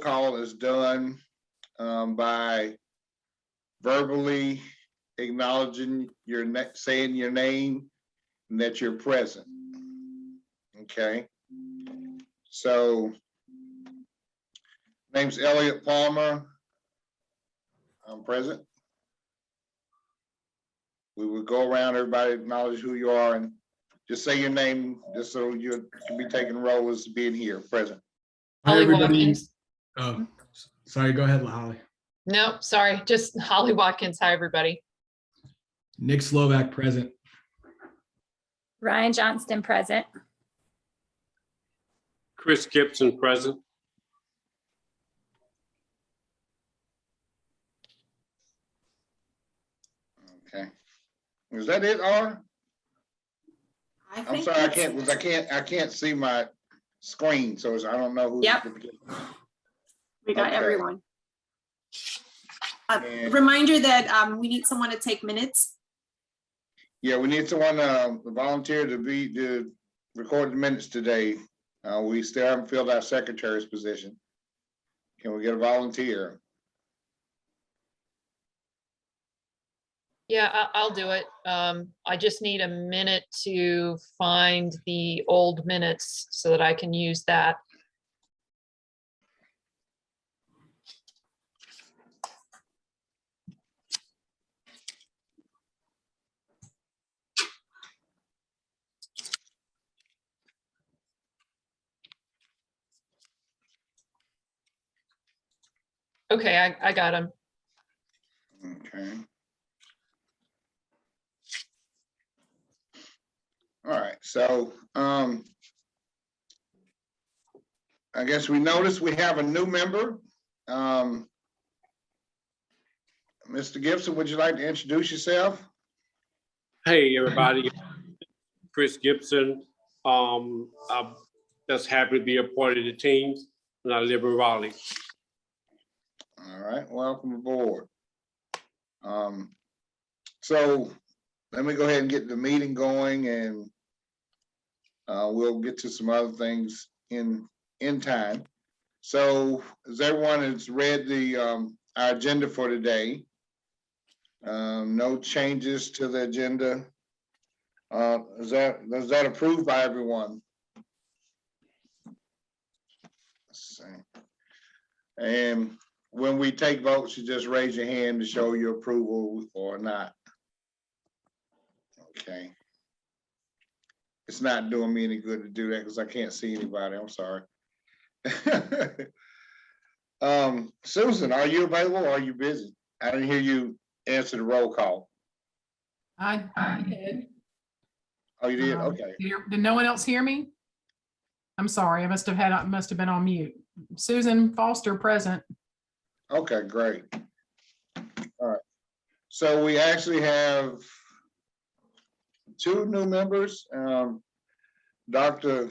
call is done by verbally acknowledging your saying your name and that you're present. Okay. So, name's Elliot Palmer. I'm present. We will go around, everybody acknowledge who you are and just say your name, just so you can be taking roll as being here, present. Hi, Holly everybody. Watkins. Oh, sorry, go ahead, Holly. No, sorry, just Holly Watkins. Hi, everybody. Nick Slovak, present. Ryan Johnston, present. Chris Gibson, present. Okay. Is that it, R? I'm sorry, I can't see my screen, so I don't know who. Yep. We got Okay. everyone. And- Reminder that we need someone to take minutes. Yeah, we need someone to volunteer to record the minutes today. We still haven't filled our secretary's position. Can we get a volunteer? Yeah, I'll do it. I just need a minute to find the old minutes so that I can use that. Okay, I got them. Okay. All right, so I guess we noticed we have a new member. Mr. Gibson, would you like to introduce yourself? Hey, everybody. Chris Gibson. I'm just happy to be a part of the team, and I live in Raleigh. All right, welcome aboard. So let me go ahead and get the meeting going, and we'll get to some other things in time. So as everyone has read the our agenda for today, no changes to the agenda. Is that approved by everyone? Let's see. And when we take votes, you just raise your hand to show your approval or not. Okay. It's not doing me any good to do that because I can't see anybody. I'm sorry. Susan, are you available or are you busy? I didn't hear you answer the roll call. I did. Oh, you did? Okay. Did no one else hear me? I'm sorry. I must have been on mute. Susan Foster, present. Okay, great. All right. So we actually have two new members. Dr.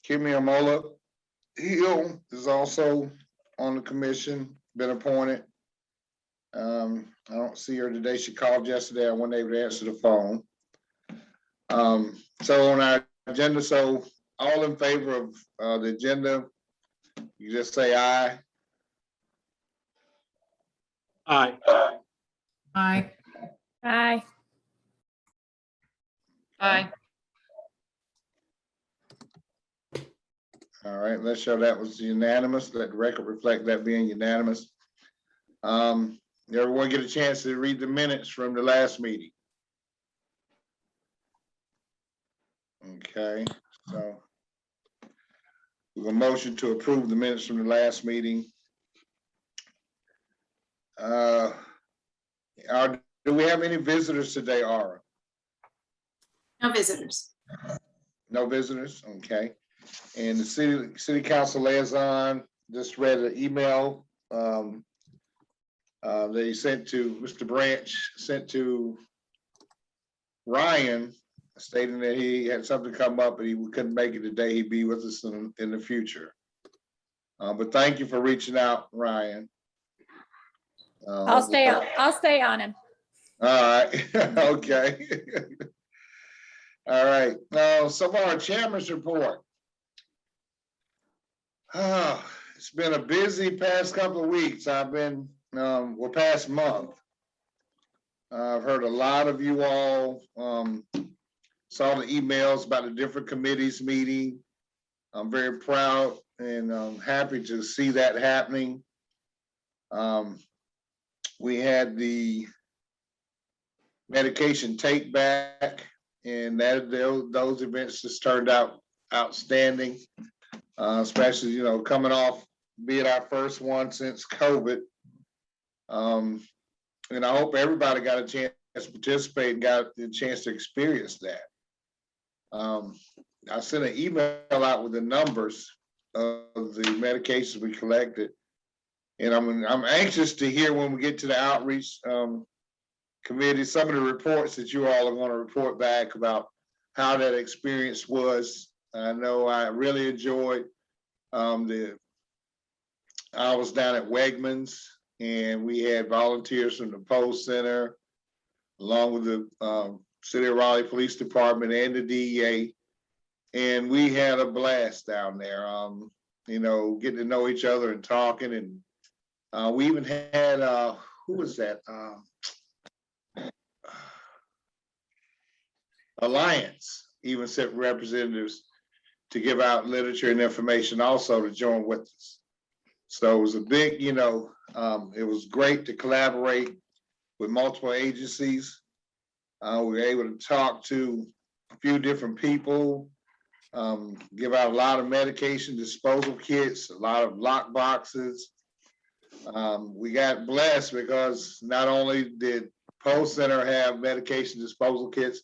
Kimi Amola Hill is also on the commission, been appointed. I don't see her today. She called yesterday. I wasn't able to answer the phone. So on our agenda, so all in favor of the agenda, you just say aye. Aye. Aye. Aye. Aye. All right, let's show that was unanimous. Let the record reflect that being unanimous. Everyone get a chance to read the minutes from the last meeting. Okay, so we have a motion to approve the minutes from the last meeting. Do we have any visitors today, Aura? No visitors. No visitors, okay. And the city council liaison just read an email that he sent to Mr. Branch, sent to Ryan, stating that he had something come up and he couldn't make it today. He'd be with us in the future. But thank you for reaching out, Ryan. I'll stay on him. All right, okay. All right, so far our chairman's report. it's been a busy past couple of weeks. I've been, well, past month. I've heard a lot of you all, saw the emails about the different committees meeting. I'm very proud and happy to see that happening. We had the medication take back, and those events just turned out outstanding, especially, you know, coming off being our first one since COVID. And I hope everybody got a chance to participate and got the chance to experience that. I sent an email out with the numbers of the medications we collected. And I'm anxious to hear when we get to the outreach committee, some of the reports that you all are going to report back about how that experience was. I know I really enjoyed I was down at Wegmans, and we had volunteers from the Post Center, along with the City of Raleigh Police Department and the DEA. And we had a blast down there, you know, getting to know each other and talking. And we even had, who was that? Alliance even sent representatives to give out literature and information also to join with us. So it was a big, you know, it was great to collaborate with multiple agencies. We were able to talk to a few different people, give out a lot of medication disposal kits, a lot of lock boxes. We got blessed because not only did Post Center have medication disposal kits,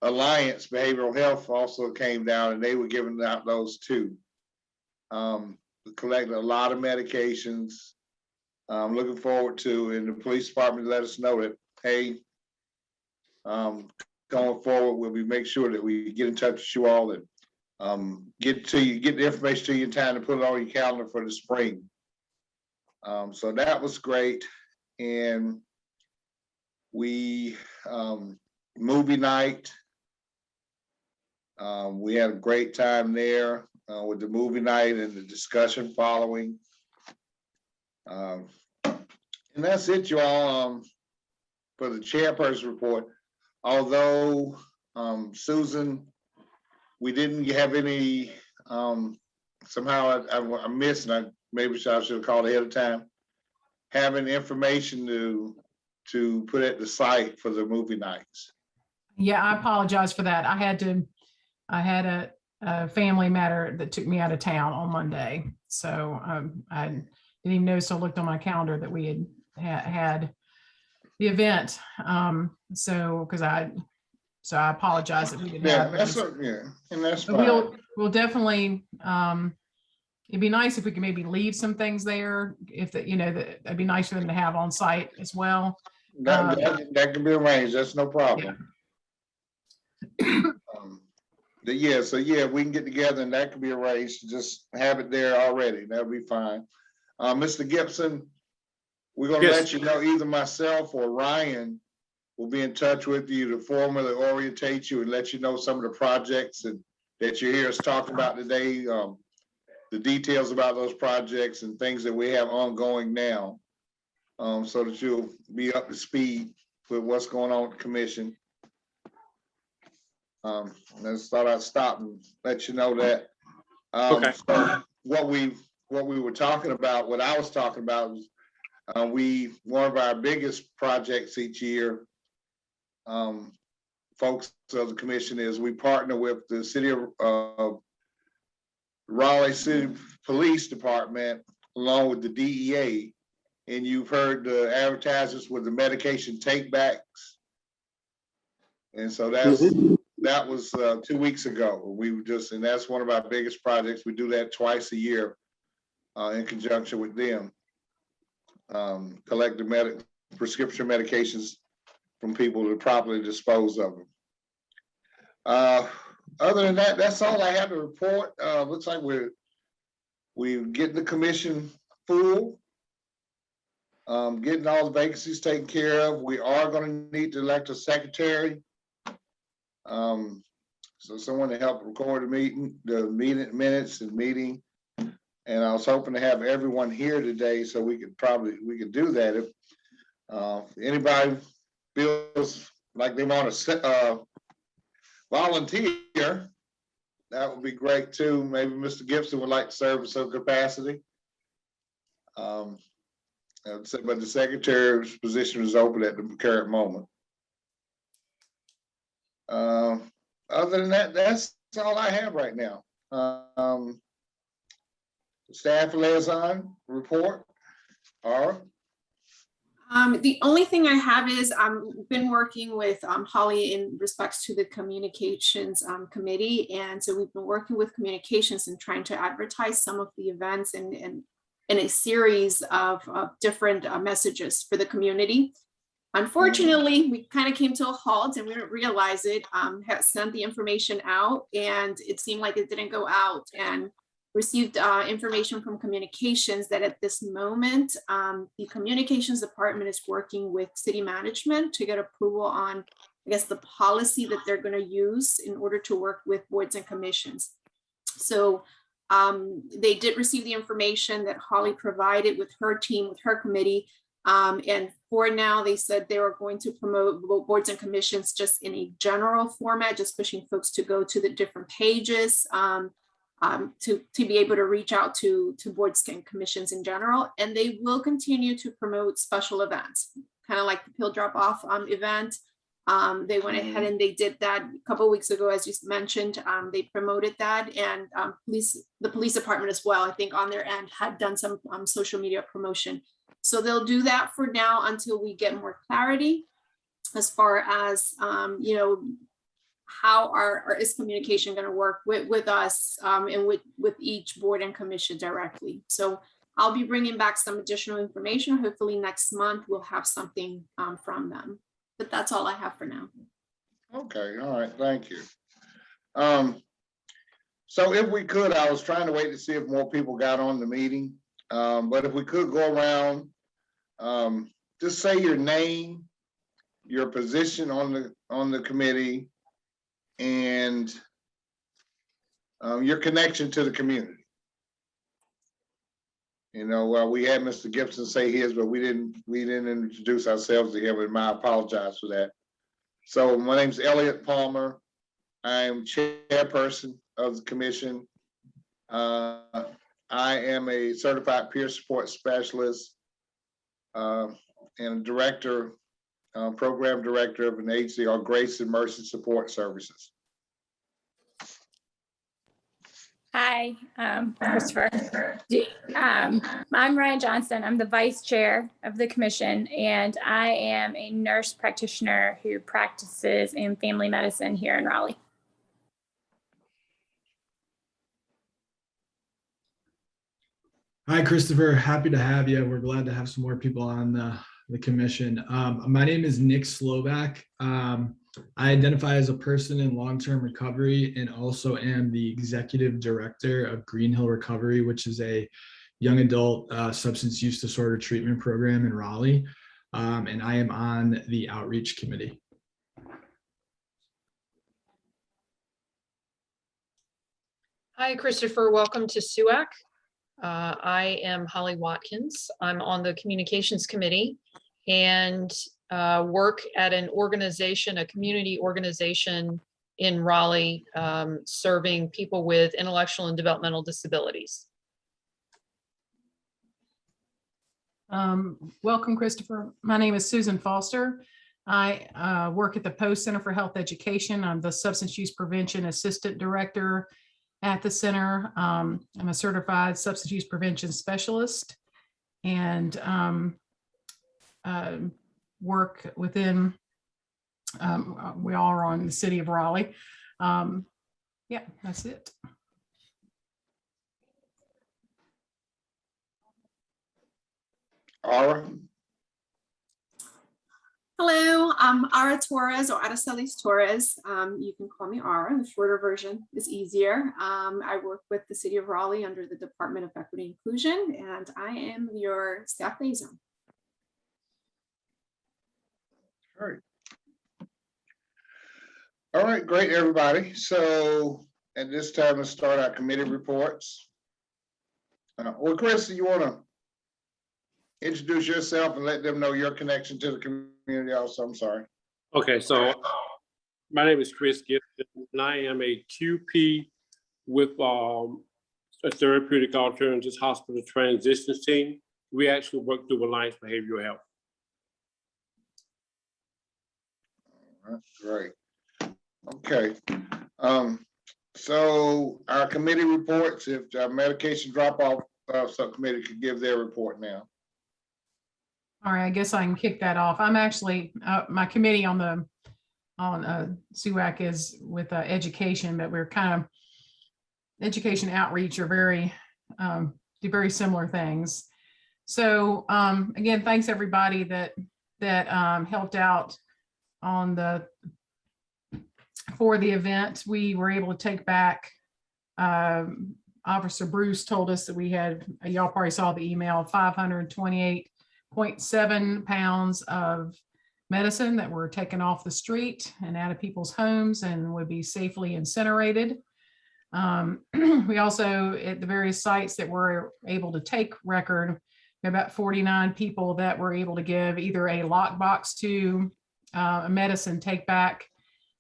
Alliance Behavioral Health also came down and they were giving out those too. We collected a lot of medications. I'm looking forward to, and the police department let us know that, hey, going forward, we'll make sure that we get in touch with you all and get the information to you in time to put it on your calendar for the spring. So that was great. And we, movie night, we had a great time there with the movie night and the discussion following. And that's it, you all, for the chairperson report. Although, Susan, we didn't have any, somehow I missed, and maybe I should have called ahead of time, having information to put at the site for the movie nights. Yeah, I apologize for that. I had a family matter that took me out of town on Monday. So I didn't even notice. I looked on my calendar that we had the event. So I apologize that we didn't have. And that's But fine. we'll definitely, it'd be nice if we could maybe leave some things there, if that, you know, that'd be nice for them to have on site as well. That can be arranged. That's no problem. So we can get together and that can be arranged. Just have it there already. That'll be fine. Mr. Gibson, we're gonna let you know, either myself or Ryan will be in touch with you to formally orientate you and let you know some of the projects that you hear us talk about today, the details about those projects and things that we have ongoing now, so that you'll be up to speed with what's going on with the commission. I just thought I'd stop and let you know that. Okay. So what we were talking about, what I was talking about was, one of our biggest projects each year, folks of the commission, is we partner with the City of Raleigh City Police Department along with the DEA. And you've heard the advertisements with the medication take backs. And so that was 2 weeks ago. We were and that's one of our biggest projects. We do that twice a year in conjunction with them. Collect the prescription medications from people to properly dispose of them. Other than that, that's all I have to report. Looks like we're getting the commission full, getting all the vacancies taken care of. We are going to need to elect a secretary. So someone to help record the meeting minutes and meeting, And I was hoping to have everyone here today so we could do that. If anybody feels like they want to volunteer, that would be great too. Maybe Mr. Gibson would like to serve in some capacity. But the secretary's position is open at the current moment. Other than that, that's all I have right now. Staff liaison report. Aura? The only thing I have is I've been working with Holly in respects to the communications committee. And so we've been working with communications and trying to advertise some of the events and in a series of different messages for the community. Unfortunately, we kind of came to a halt and we didn't realize it, had sent the information out and it seemed like it didn't go out, and received information from communications that at this moment, the communications department is working with city management to get approval on, I guess, the policy that they're going to use in order to work with boards and commissions. So they did receive the information that Holly provided with her team, with her committee. And for now, they said they were going to promote boards and commissions just in a general format, just pushing folks to go to the different pages to be able to reach out to boards and commissions in general. And they will continue to promote special events, kind of like the pill drop off event. They went ahead and they did that a couple of weeks ago, as you mentioned. They promoted that, and the police department as well, I think on their end had done some social media promotion. So they'll do that for now until we get more clarity as far as, you know, how is communication going to work with us and with each board and commission directly. So I'll be bringing back some additional information. Hopefully next month we'll have something from them. But that's all I have for now. Okay, all right, thank you. So if we could, I was trying to wait to see if more people got on the meeting. But if we could go around, just say your name, your position on the committee, and your connection to the community. You know, we had Mr. Gibson say his, but we didn't introduce ourselves to him, and I apologize for that. So my name's Elliot Palmer. I'm chairperson of the commission. I am a certified peer support specialist and a director, program director of an agency called Grace and Mercy Support Services. Hi, Christopher. I'm Ryan Johnston. I'm the vice chair of the commission, and I am a nurse practitioner who practices in family medicine here in Raleigh. Hi, Christopher. Happy to have you. We're glad to have some more people on the commission. My name is Nick Slovak. I identify as a person in long-term recovery and also am the executive director of Green Hill Recovery, which is a young adult substance use disorder treatment program in Raleigh. And I am on the outreach committee. Hi, Christopher. Welcome to SUAC. I am Holly Watkins. I'm on the communications committee and work at an organization, a community organization in Raleigh, serving people with intellectual and developmental disabilities. Welcome, Christopher. My name is Susan Foster. I work at the Post Center for Health Education. I'm the Substance Use Prevention Assistant Director at the center. I'm a certified substance use prevention specialist and work within, we all are on the city of Raleigh. Yeah, that's it. Aura? Hello, I'm Ara Torres or Aracelis Torres. You can call me Ara. The shorter version is easier. I work with the City of Raleigh under the Department of Equity and Inclusion, and I am your staff liaison. All right, great, everybody. So at this time, let's start our committee reports. Well, Chris, you want to introduce yourself and let them know your connection to the community also? I'm sorry. Okay, so my name is Chris Gibson, and I am a QP with a therapeutic alternatives hospital transitions team. We actually work through Alliance Behavioral Health. That's great. Okay. So our committee reports, if our medication drop-off subcommittee could give their report now. All right, I guess I can kick that off. I'm actually, my committee on SUAC is with education, but we're kind of, education outreach are very, do very similar things. So again, thanks everybody that helped out on for the event. We were able to take back, Officer Bruce told us that we had, y'all probably saw the email, 528.7 pounds of medicine that were taken off the street and out of people's homes and would be safely incinerated. We also, at the various sites that were able to take record, about 49 people that were able to give either a lockbox to a medicine take back.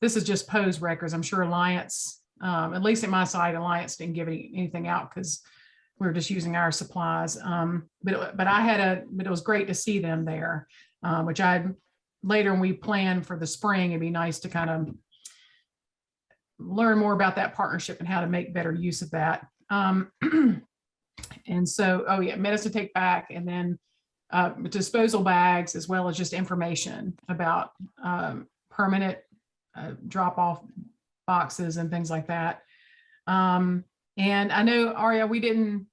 This is just Poe's records. I'm sure Alliance, at least at my side, Alliance didn't give anything out because we were just using our supplies. But it was great to see them there, which later when we plan for the spring, it'd be nice to kind of learn more about that partnership and how to make better use of that. And so, oh yeah, medicine take back, and then disposal bags, as well as just information about permanent drop-off boxes and things like that. And I know, Aria, we didn't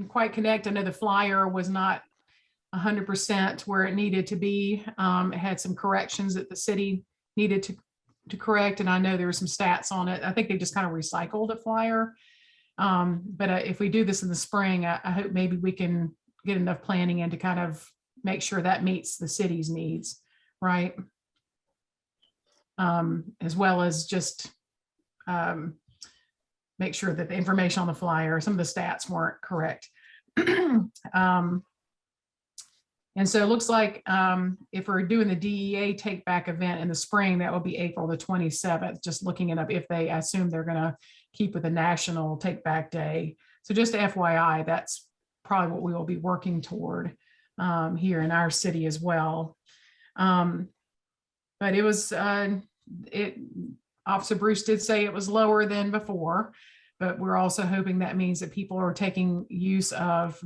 quite connect. I know the flyer was not 100% where it needed to be. It had some corrections that the city needed to correct, and I know there were some stats on it. I think they just kind of recycled a flyer. But if we do this in the spring, I hope maybe we can get enough planning in to kind of make sure that meets the city's needs, right? As well as just make sure that the information on the flyer, some of the stats weren't correct. And so it looks like if we're doing the DEA take back event in the spring, that will be April the 27th, just looking it up if they assume they're gonna keep with the National Take Back Day. So just FYI, that's probably what we will be working toward here in our city as well. But it was, Officer Bruce did say it was lower than before, but we're also hoping that means that people are taking use of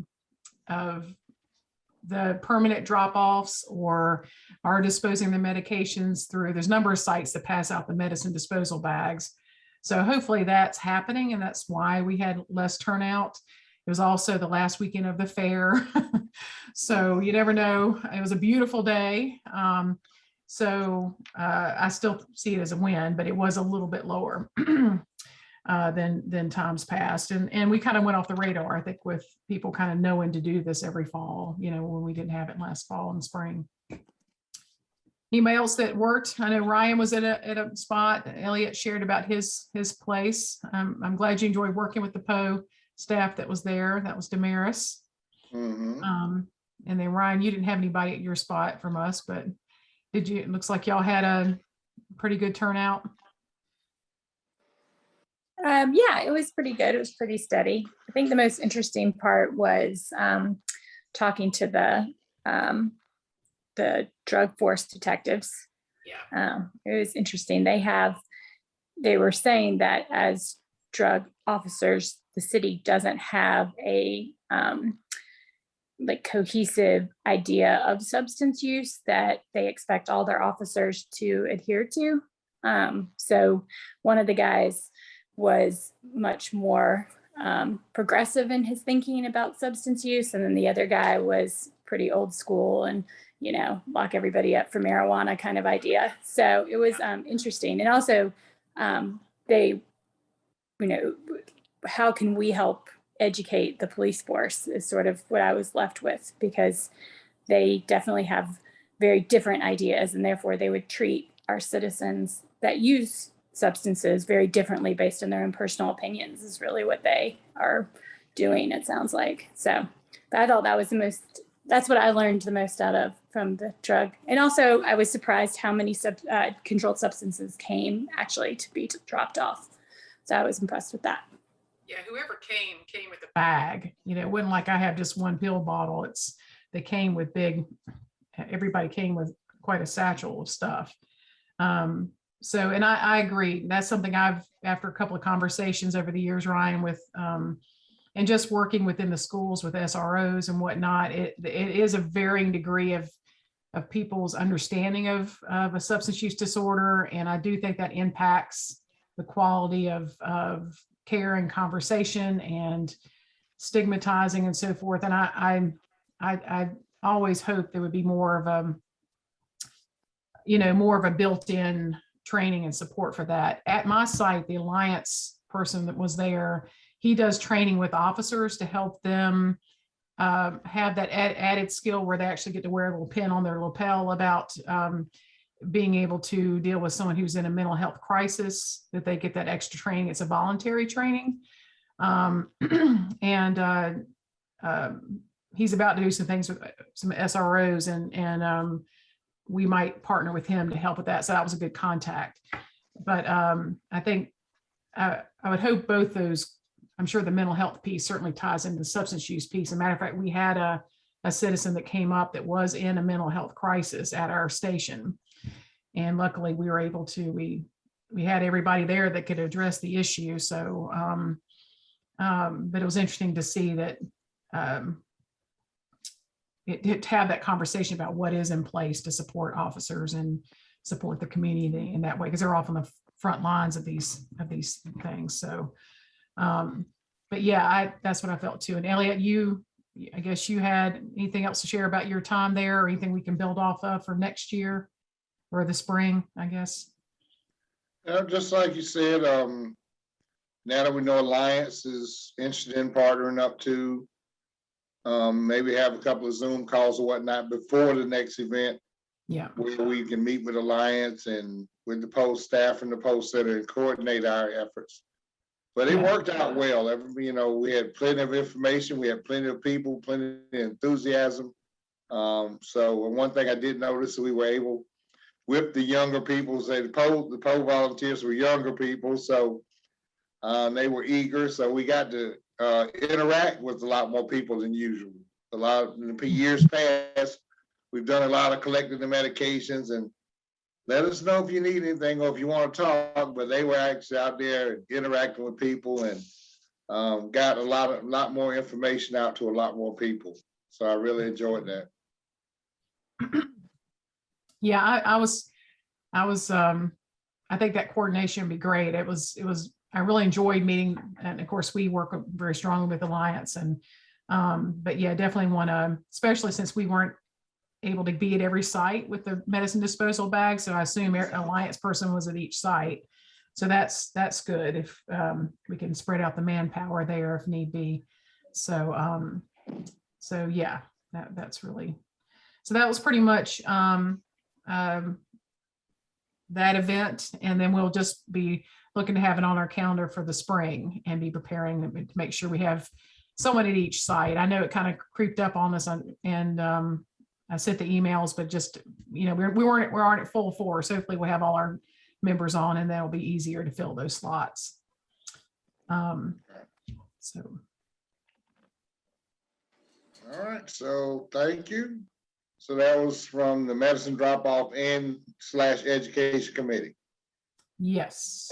the permanent drop-offs or are disposing their medications through, there's a number of sites that pass out the medicine disposal bags. So hopefully that's happening, and that's why we had less turnout. It was also the last weekend of the fair. So you never know. It was a beautiful day. So I still see it as a win, but it was a little bit lower than times past. And we kind of went off the radar, I think, with people kind of knowing to do this every fall, you know, when we didn't have it last fall and spring. Anybody else that worked? I know Ryan was at a spot. Elliot shared about his place. I'm glad you enjoyed working with the Poe staff that was there. That was Damaris. Mm-hmm. And then Ryan, you didn't have anybody at your spot from us, but did you? It looks like y'all had a pretty good turnout. Yeah, it was pretty good. It was pretty steady. I think the most interesting part was talking to the drug force detectives. Yeah, it was interesting. They were saying that as drug officers, the city doesn't have a like cohesive idea of substance use that they expect all their officers to adhere to. So one of the guys was much more progressive in his thinking about substance use, and then the other guy was pretty old school and, you know, lock everybody up for marijuana kind of idea. So it was interesting. And also they, you know, how can we help educate the police force is sort of what I was left with, because they definitely have very different ideas, and therefore they would treat our citizens that use substances very differently based on their own personal opinions is really what they are doing, it sounds like. So but I thought that was that's what I learned the most out of from the drug. And also I was surprised how many controlled substances came actually to be dropped off. So I was impressed with that. Yeah, whoever came with a bag. It wasn't like I have just one pill bottle. They came with everybody came with quite a satchel of stuff. So, and I agree. That's something after a couple of conversations over the years, Ryan, with, and just working within the schools with SROs and whatnot, it is a varying degree of people's understanding of a substance use disorder. And I do think that impacts the quality of care and conversation and stigmatizing and so forth. And I always hope there would be more of a built-in training and support for that. At my site, the Alliance person that was there, he does training with officers to help them have that added skill where they actually get to wear a little pin on their lapel about being able to deal with someone who's in a mental health crisis, that they get that extra training. It's a voluntary training. And he's about to do some things with some SROs and we might partner with him to help with that. So that was a good contact. But I think I would hope both those, I'm sure the mental health piece certainly ties into the substance use piece. As a matter of fact, we had a citizen that came up that was in a mental health crisis at our station. And luckily we were able to, we had everybody there that could address the issue. So, but it was interesting to see that to have that conversation about what is in place to support officers and support the community in that way, because they're often the front lines of these things. So, but yeah, that's what I felt too. And Elliot, I guess you had anything else to share about your time there, or anything we can build off of for next year or the spring, I guess? Just like you said, now that we know Alliance is interested in partnering up to, maybe have a couple of Zoom calls or whatnot before the next event. Yeah. Where we can meet with Alliance and with the post staff and the post center and coordinate our efforts. But it worked out well. We had plenty of information, we had plenty of people, plenty of enthusiasm. So one thing I did notice, we were able, with the younger people, say the poll volunteers were younger people, so they were eager. So we got to interact with a lot more people than usual. A lot in the years past, we've done a lot of collecting the medications and let us know if you need anything or if you want to talk. But they were actually out there interacting with people and got a lot more information out to a lot more people. So I really enjoyed that. Yeah, I think that coordination would be great. I really enjoyed meeting, and of course we work very strongly with Alliance, and but yeah, definitely want to, especially since we weren't able to be at every site with the medicine disposal bag. So I assume Alliance person was at each site. So that's good if we can spread out the manpower there if need be. So so yeah, that's really, so that was pretty much that event. And then we'll just be looking to have it on our calendar for the spring and be preparing to make sure we have someone at each site. I know it kind of creeped up on us and I sent the emails, but just, we aren't at full force. Hopefully we'll have all our members on and that'll be easier to fill those slots. So. All right, so thank you. So that was from the medicine drop-off and / education committee. Yes.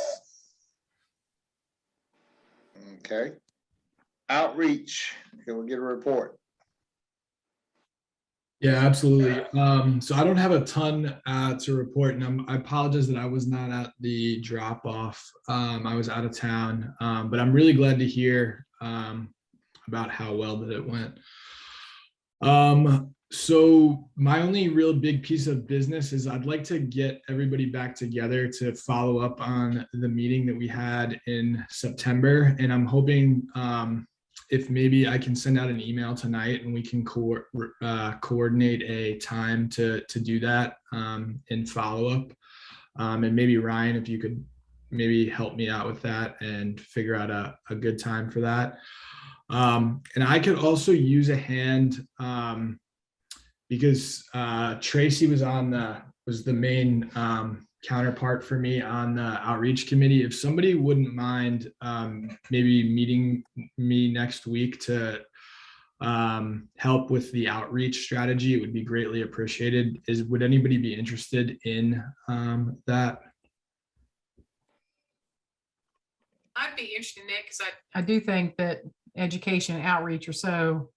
Okay. Outreach, can we get a report? Yeah, absolutely. So I don't have a ton to report, and I apologize that I was not at the drop off. I was out of town, but I'm really glad to hear about how well that it went. So my only real big piece of business is I'd like to get everybody back together to follow up on the meeting that we had in September, and I'm hoping if maybe I can send out an email tonight and we can coordinate a time to do that in follow-up. And maybe Ryan, if you could maybe help me out with that and figure out a good time for that. And I could also use a hand because Tracy was the main counterpart for me on the outreach committee. If somebody wouldn't mind maybe meeting me next week to help with the outreach strategy, it would be greatly appreciated. Would anybody be interested in that? I'd be interested in it because I do think that education and outreach are so,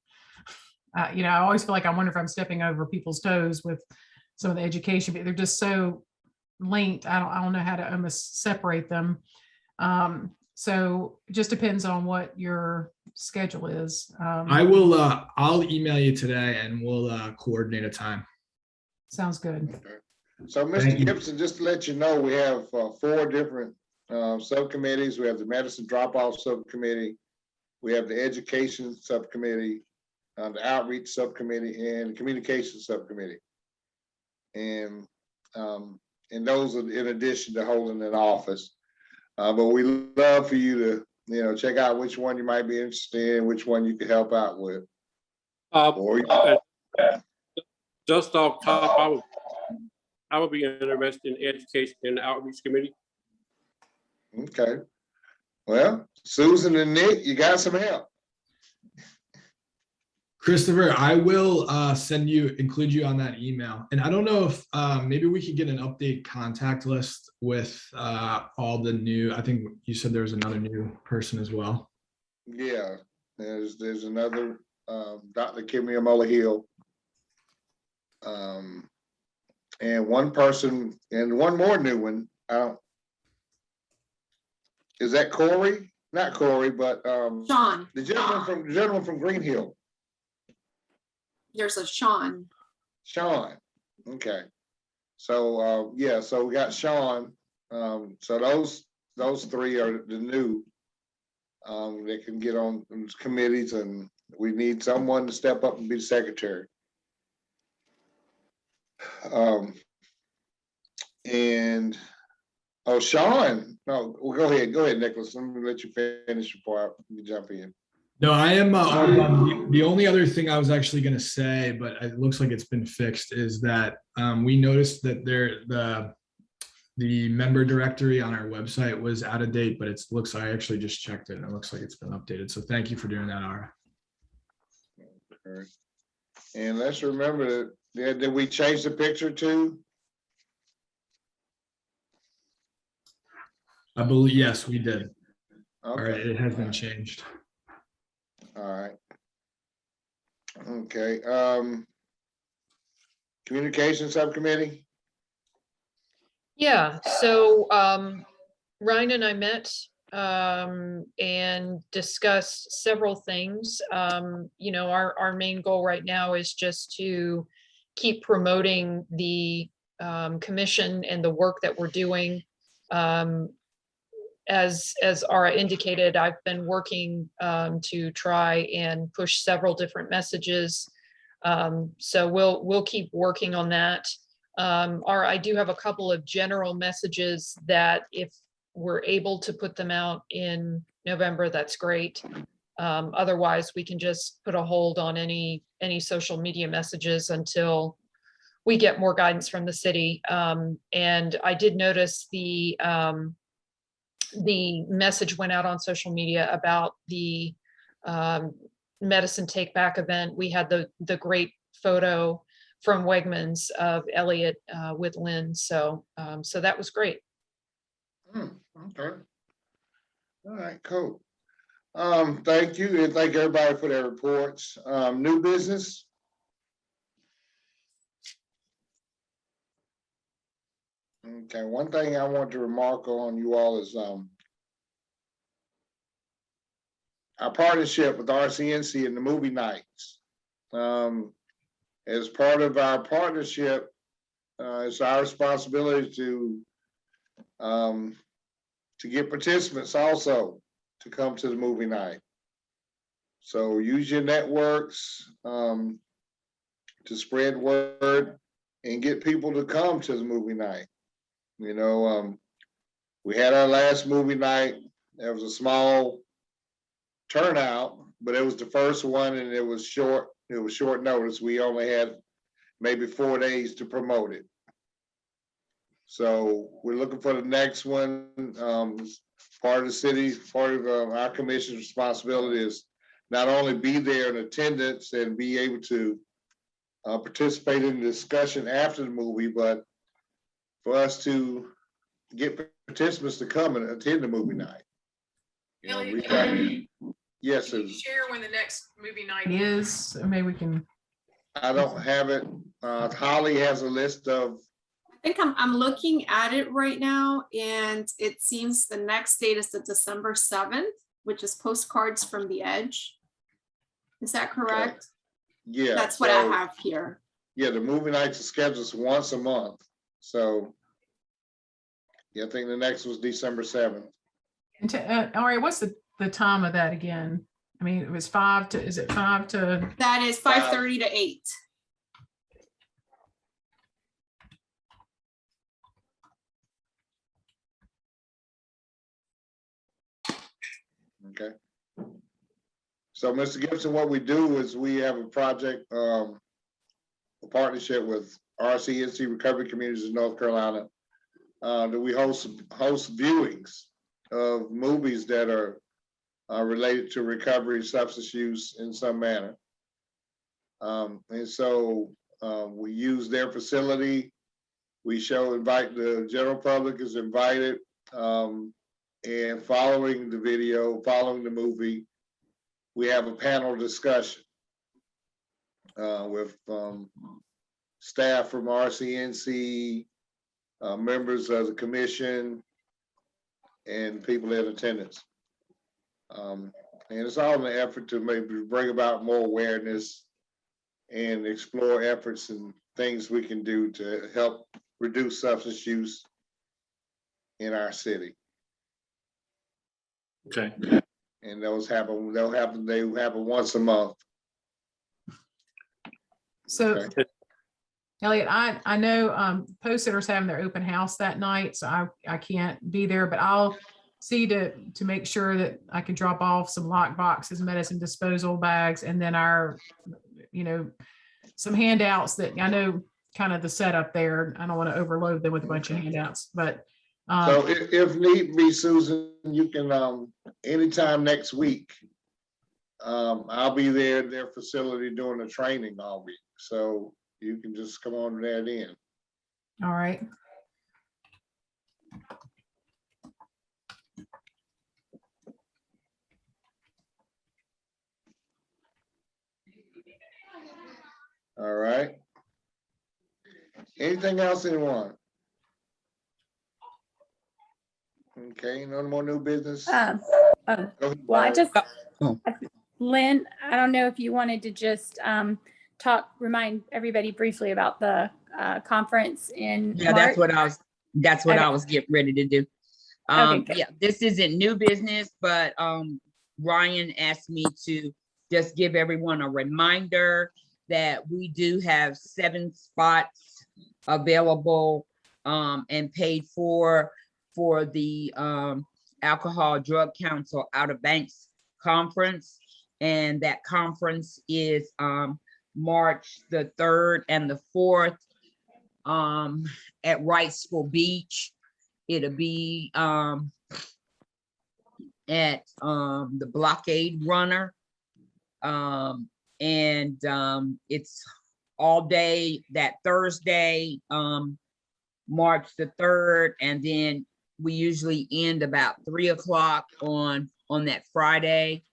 I always feel like I wonder if I'm stepping over people's toes with some of the education, but they're just so linked. I don't know how to almost separate them. So it just depends on what your schedule is. I'll email you today and we'll coordinate a time. Sounds good. Okay. So, Thank Mr. you. Gibson, just to let you know, we have 4 different subcommittees. We have the medicine drop-off subcommittee. We have the education subcommittee, the outreach subcommittee, and the communication subcommittee. And those are in addition to holding an office. But we love for you to, check out which one you might be interested in, which one you could help out with. Just off top, I would be interested in education and outreach committee. Okay. Well, Susan and Nick, you got some help. Christopher, I will include you on that email. And I don't know if maybe we could get an update contact list with all the new, I think you said there was another new person as well. Yeah, there's another Dr. Kimmy Amola Hill. And one person and one more new one. Is that Corey? Not Corey, but Sean, the gentleman from Green Hill. there's a Sean. Sean. Okay. So yeah, so we got Sean. So those 3 are the new that can get on those committees, and we need someone to step up and be the secretary. And Sean, no, well, go ahead, Nicholas. Let me let you finish before you jump in. No, I am all done. The only other thing I was actually going to say, but it looks like it's been fixed, is that we noticed that the member directory on our website was out of date, but I actually just checked it and it looks like it's been updated. So thank you for doing that, Ara. Okay. And let's remember that did we change the picture too? I believe, yes, we did. All Okay. right, it has been changed. All right. Okay. Communication subcommittee. Yeah, so Ryan and I met and discussed several things. Our main goal right now is just to keep promoting the commission and the work that we're doing. As Ara indicated, I've been working to try and push several different messages. So we'll keep working on that. Ara, I do have a couple of general messages that if we're able to put them out in November, that's great. Otherwise, we can just put a hold on any social media messages until we get more guidance from the city. And I did notice the message went out on social media about the medicine take back event. We had the great photo from Wegmans of Elliot with Lynn. So that was great. Okay. All right, cool. Thank you, and thank everybody for their reports. New business. Okay, one thing I want to remark on you all is our partnership with RCNC and the movie nights. As part of our partnership, it's our responsibility to get participants also to come to the movie night. So use your networks to spread word and get people to come to the movie night. We had our last movie night. There was a small turnout, but it was the first one and it was short notice. We only had maybe 4 days to promote it. So we're looking for the next one. Part of the city, part of our commission's responsibility is not only be there in attendance and be able to participate in the discussion after the movie, but for us to get participants to come and attend the movie night. You know, Elliot, yes, can you Susan. share when the next movie night is? So maybe we can. I don't have it. Holly has a list of, I think I'm looking at it right now, and it seems the next date is the December 7th, which is Postcards from the Edge. Is that correct? yeah. That's what I so, have here. Yeah, the movie nights are scheduled once a month. So yeah, I think the next was December 7th. All right, what's the time of that again? I mean, it was 5 to, is it 5 to? That is 5:30 to 8. Okay. So Mr. Gibson, what we do is we have a project, a partnership with RCNC Recovery Communities in North Carolina, that we host viewings of movies that are related to recovery, substance use in some manner. And so we use their facility. We invite the general public is invited, and following the video, following the movie, we have a panel discussion with staff from RCNC, members of the commission, and people in attendance. And it's all in an effort to maybe bring about more awareness and explore efforts and things we can do to help reduce substance use in our city. Okay. And they happen once a month. So, Okay. Elliot, I know Post Sitter's having their open house that night, so I can't be there, but I'll see to make sure that I can drop off some lock boxes, medicine disposal bags, and then our, some handouts that I know kind of the setup there. I don't want to overload them with a bunch of handouts, but. So if need be, Susan, you can, anytime next week, I'll be there at their facility doing the training all week. So you can just come on that in. All right. All right. Anything else, anyone? Okay, no more new business? Go ahead, Well, I Barb. just, Oh. Lynn, I don't know if you wanted to just remind everybody briefly about the conference in Yeah, March. that's what I Okay. was getting ready to do. Good. Yeah, this isn't new business, but Ryan asked me to just give everyone a reminder that we do have 7 spots available and paid for the Alcohol Drug Council Out of Banks Conference. And that conference is March the 3rd and the 4th at Wrightsville Beach. It'll be at the Blockade Runner. And it's all day that Thursday, March the 3rd, and then we usually end about 3 o'clock on that Friday.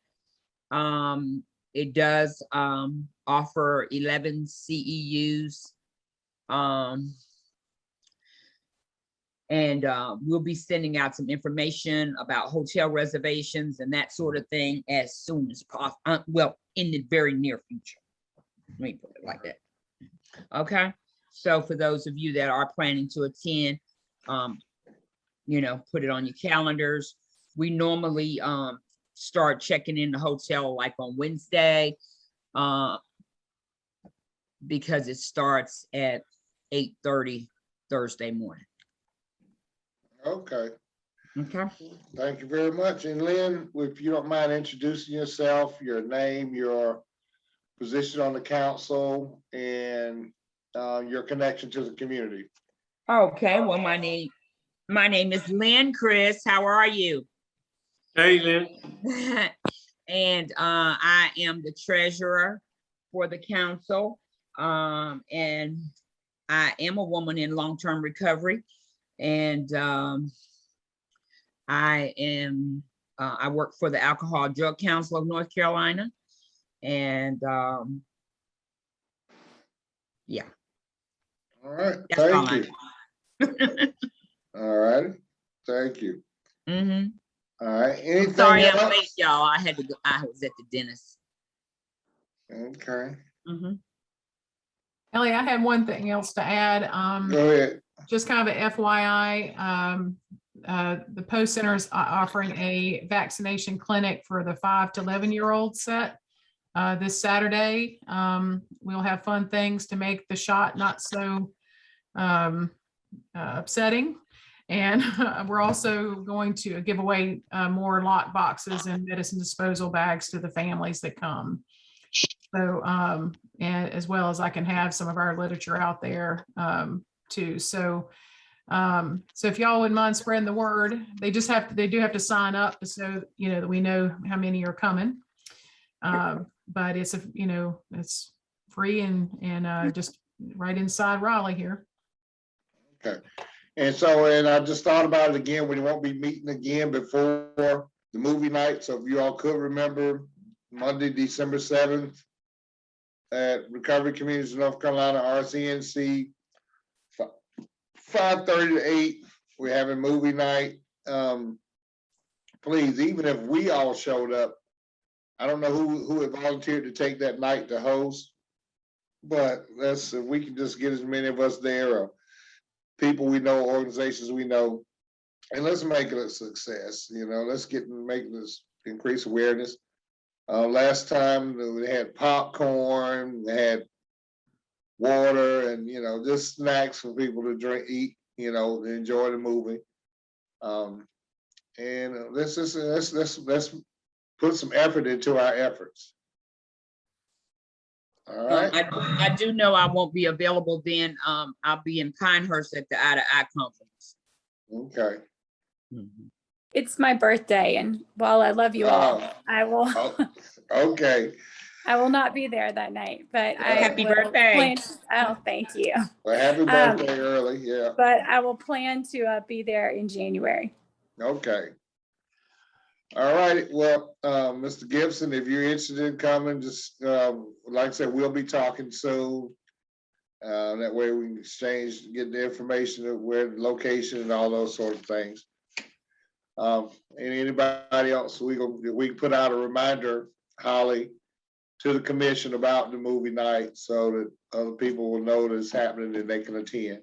It does offer 11 CEUs. And we'll be sending out some information about hotel reservations and that sort of thing as soon as possible. Well, in the very near future. Let me put it like that. Okay. So for those of you that are planning to attend, put it on your calendars. We normally start checking in the hotel like on Wednesday because it starts at 8:30 Thursday morning. Okay. Okay. Thank you very much. And Lynn, if you don't mind introducing yourself, your name, your position on the council, and your connection to the community. Okay, well, my name is Lynn Chris. How are you? Hey, Lynn. And I am the treasurer for the council. And I am a woman in long-term recovery. And I work for the Alcohol Drug Council of North Carolina. And yeah, All right, that's all thank you. All right, thank you. Mm-hmm. All right, anything Sorry I'm else? late, y'all. I had to go. I was at the dentist. Okay, Mm-hmm. Ellie, I had one thing else to add. go ahead. Just kind of a FYI, the Post Center is offering a vaccination clinic for the 5 to 11-year-old set this Saturday. We'll have fun things to make the shot not so upsetting. And we're also going to give away more lock boxes and medicine disposal bags to the families that come. So, and as well as I can have some of our literature out there too. So, so if y'all wouldn't mind spreading the word, they do have to sign up so, that we know how many are coming. But it's it's free and just right inside Raleigh here. Okay, and I just thought about it again, we won't be meeting again before the movie night, so if you all could remember, Monday, December 7th, at Recovery Communities of North Carolina, RCNC, 5:30 to 8, we're having movie night. Please, even if we all showed up, I don't know who had volunteered to take that night to host, but if we can just get as many of us there, or people we know, organizations we know, and let's make it a success. Let's make this increase awareness. Last time they had popcorn, they had water, and just snacks for people to drink, eat, to enjoy the movie. And let's put some effort into our efforts. All right. I do know I won't be available then. I'll be in Pinehurst at the Eye to Eye conference. Okay. Mm-hmm. It's my birthday, and while I love you all, I will. Okay. I will not be there that night, but Happy will birthday. Oh, thank you. Well, happy birthday early. Yeah. But I will plan to be there in January. Okay. All right. Well, Mr. Gibson, if you're interested in coming, just like I said, we'll be talking soon. That way we can exchange, get the information of where the location and all those sort of things. And anybody else, we can put out a reminder, Holly, to the commission about the movie night so that other people will know that it's happening and they can attend,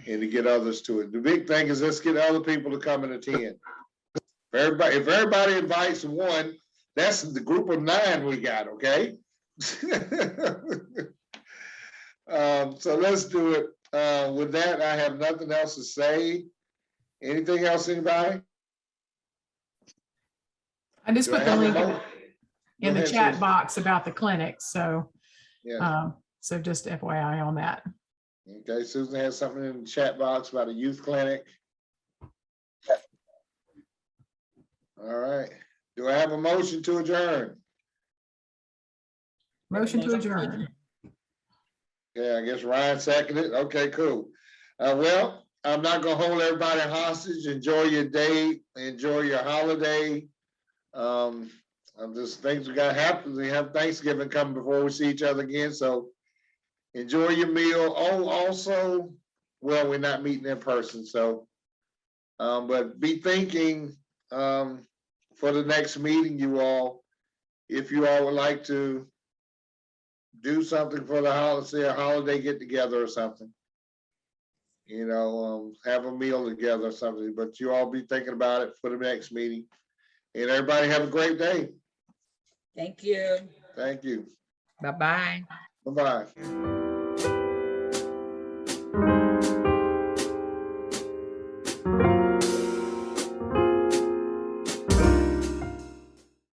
and to get others to it. The big thing is let's get other people to come and attend. If everybody invites one, that's the group of 9 we got, okay? So let's do it. With that, I have nothing else to say. Anything else, anybody? I just Do I put the have a link vote? in Go the ahead, chat Susan. box about the clinic. So, Yeah. so just FYI on that. Okay, Susan has something in the chat box about a youth clinic. All right. Do I have a motion to adjourn? Motion to adjourn. Yeah, I guess Ryan seconded. Okay, cool. Well, I'm not gonna hold everybody hostage. Enjoy your day, enjoy your holiday. I'm just things we got happen. We have Thanksgiving coming before we see each other again. So enjoy your meal. Oh, also, well, we're not meeting in person, so but be thinking for the next meeting, you all, if you all would like to do something for the holiday, a holiday get together or something. Have a meal together or something, but you all be thinking about it for the next meeting. And everybody have a great day. Thank you. Thank you. Bye-bye. Bye-bye.